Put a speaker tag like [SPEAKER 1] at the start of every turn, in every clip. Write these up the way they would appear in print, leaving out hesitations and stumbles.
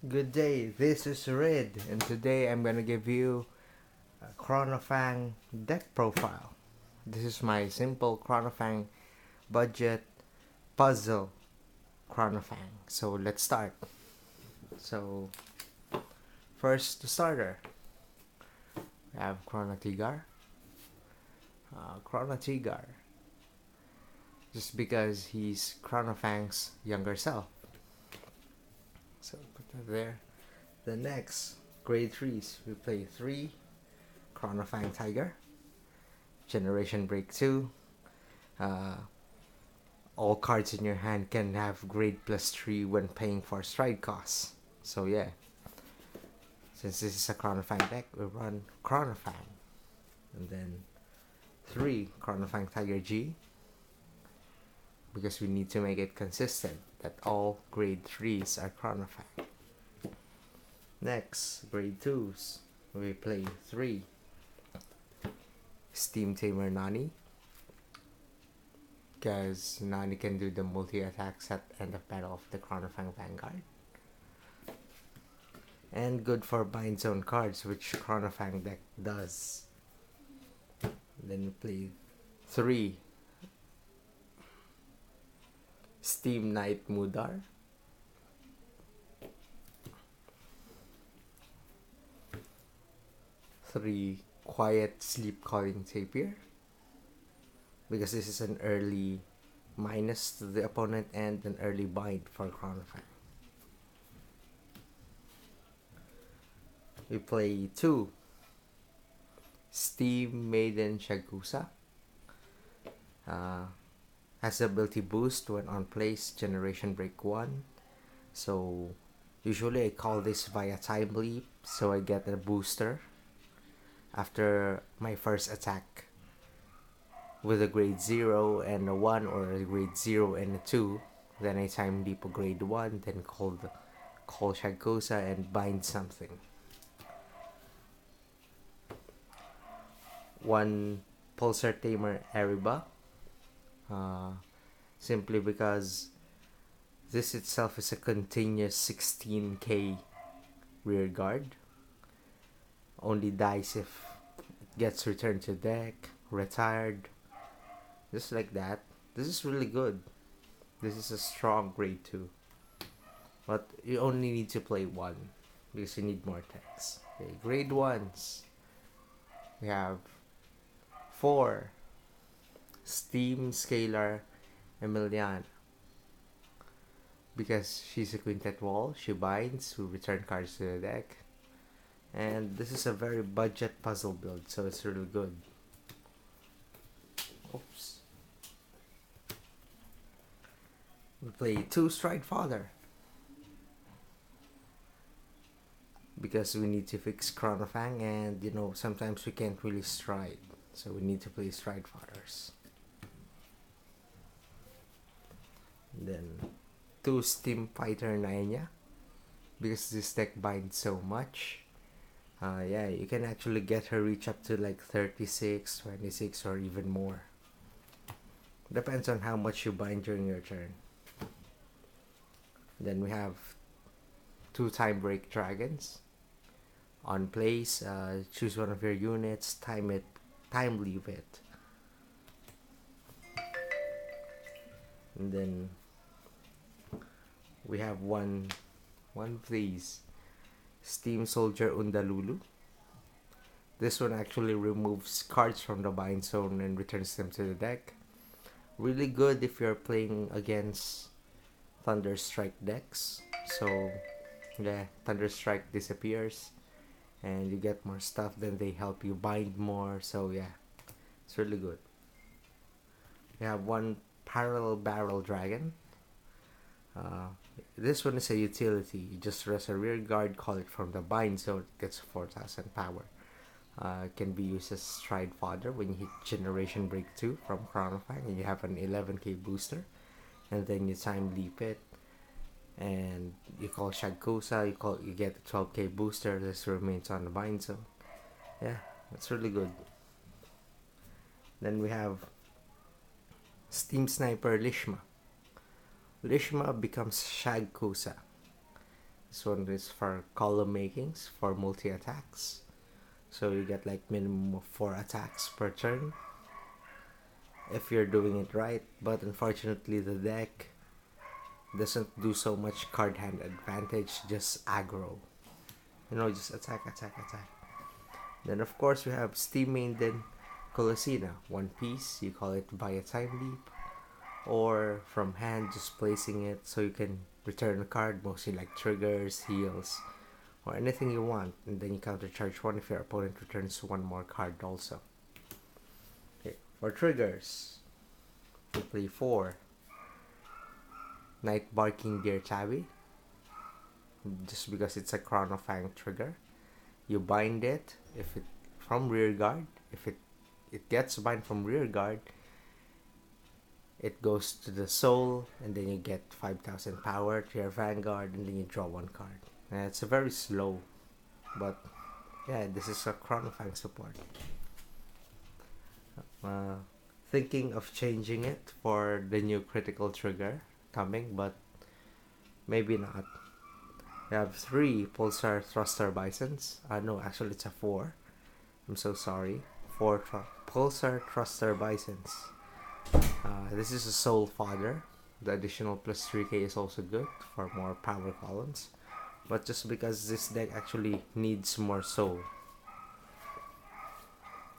[SPEAKER 1] Good day, this is Red, and today I'm gonna give you a Chronofang deck profile. This is my simple Chronofang budget puzzle Chronofang. So let's start. So first, the starter. We have Chronotigar. Chronotigar, just because he's Chronofang's younger self. So put that there. The next grade 3s, we play 3 Chronofang Tiger, Generation Break 2. Uh, all cards in your hand can have grade +3 when paying for stride costs. So yeah, since this is a Chronofang deck, we run Chronofang. And then 3 Chronofang Tiger G, because we need to make it consistent that all grade 3s are Chronofang. Next, grade 2s, we play 3 Steam Tamer Nani, because Nani can do the multi-attacks at end of battle of the Chronofang Vanguard. And good for bind zone cards, which Chronofang deck does. Then we play 3 Steam Knight Mudar, 3 Quiet Sleep Calling Tapir, because this is an early minus to the opponent and an early bind for Chronofang. We play 2 Steam Maiden Shagusa. Has ability boost when on place, Generation Break 1. So usually I call this via Time Leap, so I get a booster after my first attack with a grade 0 and a 1, or a grade 0 and a 2. Then I Time Leap a grade 1, then call Shagusa and bind something. 1 Pulsar Tamer Ariba, simply because this itself is a continuous 16k rear guard. Only dies if it gets returned to deck, retired, just like that. This is really good. This is a strong grade 2. But you only need to play 1 because you need more decks. Okay, grade 1s. We have 4 Steam Scalar Emiliana, because she's a quintet wall, she binds, we return cards to the deck. And this is a very budget puzzle build, so it's really good. Oops. We play 2 Stride Father, because we need to fix Chronofang, and sometimes we can't really stride, so we need to play Stride Fathers. Then 2 Steam Fighter Naenya, because this deck binds so much. Yeah, you can actually get her reach up to like 36, 26, or even more. Depends on how much you bind during your turn. Then we have 2 Time Break Dragons. On place, choose one of your units, time leave it. And then we have one please Steam Soldier Undalulu. This one actually removes cards from the bind zone and returns them to the deck. Really good if you're playing against Thunderstrike decks. So yeah, Thunderstrike disappears and you get more stuff, then they help you bind more. So yeah, it's really good. We have 1 Parallel Barrel Dragon. This one is a utility. You just rest a rear guard, call it from the bind zone, it gets 4000 power. Can be used as Stride Fodder when you hit Generation Break 2 from Chronofang and you have an 11k booster. And then you Time Leap it and you call Shagusa, you get a 12k booster. This remains on the bind zone. Yeah, that's really good. Then we have Steam Sniper Lishma. Lishma becomes Shagusa. This one is for column makings for multi attacks. So you get like minimum of 4 attacks per turn if you're doing it right. But unfortunately, the deck doesn't do so much card hand advantage, just aggro. Just attack, attack, attack. Then of course we have Steam Maiden Colosina. 1 piece, you call it via Time Leap. Or from hand, just placing it so you can return a card, mostly like triggers, heals, or anything you want. And then you countercharge 1 if your opponent returns 1 more card also. Okay, for triggers, we play 4 Night Barking Deer Tabby. Just because it's a Chronofang trigger. You bind it if it from rear guard. If it gets bind from rear guard, it goes to the soul, and then you get 5,000 power to your vanguard, and then you draw 1 card. And it's a very slow, but yeah, this is a Chronofang support. Thinking of changing it for the new critical trigger coming, but maybe not. We have 3 Pulsar Thruster Bisons. No, actually it's a 4. I'm so sorry. 4 Pulsar Thruster Bisons. This is a Soul Fodder. The additional plus 3k is also good for more power columns. But just because this deck actually needs more soul.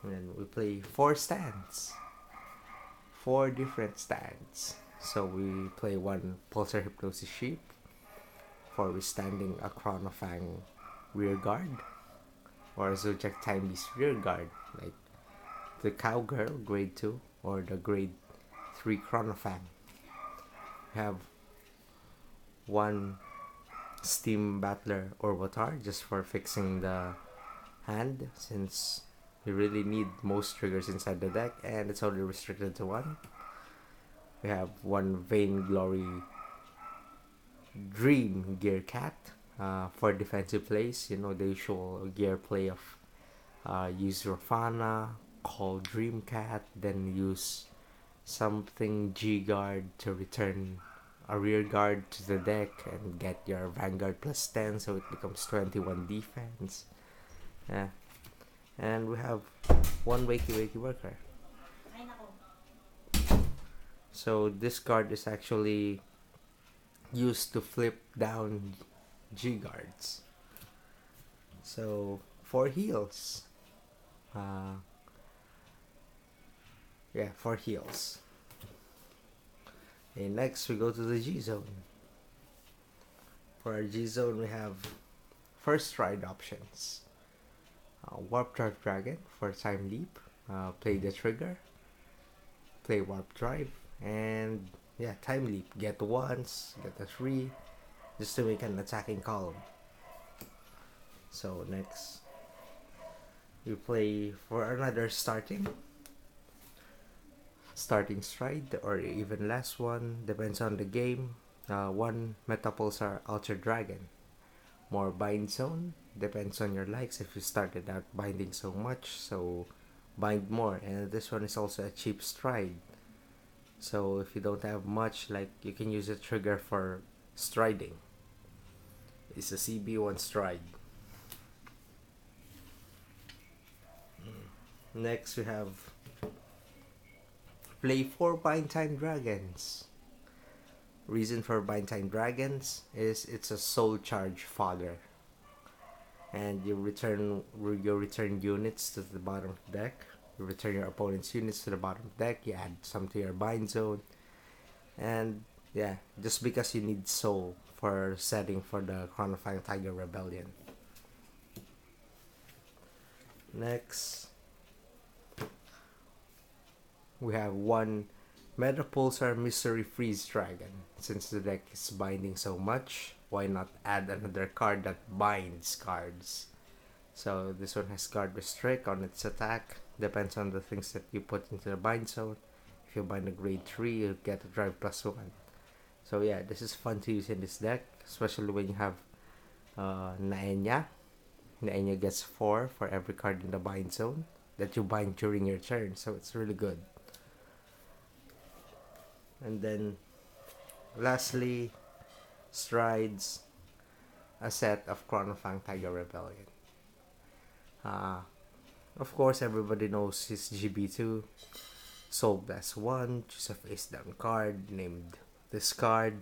[SPEAKER 1] And we play 4 stands. 4 different stands. So we play 1 Pulsar Hypnosis Sheep for withstanding a Chronofang rear guard, or a Zodiac Time Beast rear guard, like the Cowgirl grade 2 or the grade 3 Chronofang. We have 1 Steam Battler Orbitar just for fixing the hand, since you really need most triggers inside the deck and it's only restricted to 1. We have 1 Vainglory Dream Gear Cat for defensive plays. The usual gear play of use Rofana, call Dream Cat, then use something G Guard to return a rear guard to the deck and get your Vanguard plus 10, so it becomes 21 defense. Yeah. And we have 1 Wakey Worker. So this card is actually used to flip down G guards. So 4 heals. 4 heals. Okay, next we go to the G zone. For our G zone, we have first ride options. Warp Drive Dragon for Time Leap. Play the trigger. Play Warp Drive. And Time Leap. Get 1s, get a 3, just to make an attacking column. So next, we play for another starting stride, or even last one, depends on the game. 1 Metapulsar Ultra Dragon. More bind zone, depends on your likes. If you started out binding so much, so bind more. And this one is also a cheap stride. So if you don't have much, like, you can use a trigger for striding. It's a CB1 stride. Next we have play 4 Bind Time Dragons. Reason for Bind Time Dragons is it's a soul charge fodder. And you return units to the bottom of the deck. You return your opponent's units to the bottom of the deck. You add some to your bind zone. And just because you need soul for setting for the Chronofang Tiger Rebellion. Next, we have 1 Metapulsar Mystery Freeze Dragon. Since the deck is binding so much, why not add another card that binds cards? So this one has guard restrict on its attack. Depends on the things that you put into the bind zone. If you bind a grade 3, you get a drive plus 1. So this is fun to use in this deck, especially when you have Naenya. Naenya gets 4 for every card in the bind zone that you bind during your turn, so it's really good. And then lastly, strides. a set of Chronofang Tiger Rebellion. Uh, of course, everybody knows his GB2. Soul Blast 1, choose a face down card named Discard,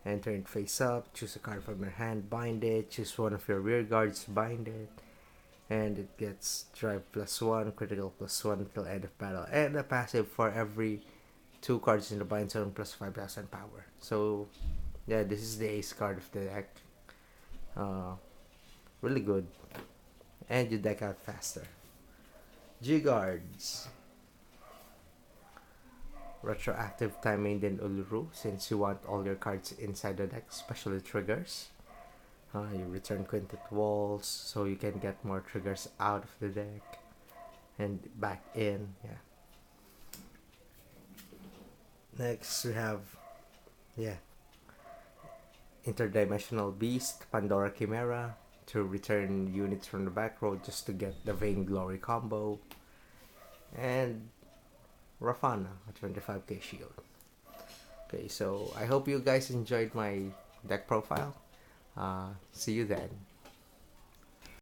[SPEAKER 1] and turn it face up, choose a card from your hand, bind it, choose one of your rear guards, bind it, and it gets drive +1, critical +1 till end of battle, and a passive for every 2 cards in the bind zone plus 5,000 power. So, yeah, this is the ace card of the deck. Really good. And you deck out faster. G-Guards. Retroactive timing than Uluru, since you want all your cards inside the deck, especially triggers. You return Quintet Walls so you can get more triggers out of the deck and back in. Yeah. Next we have, Interdimensional Beast, Pandora Chimera, to return units from the back row just to get the Vainglory combo. And Rafana, a 25k shield. Okay, so I hope you guys enjoyed my deck profile. See you then.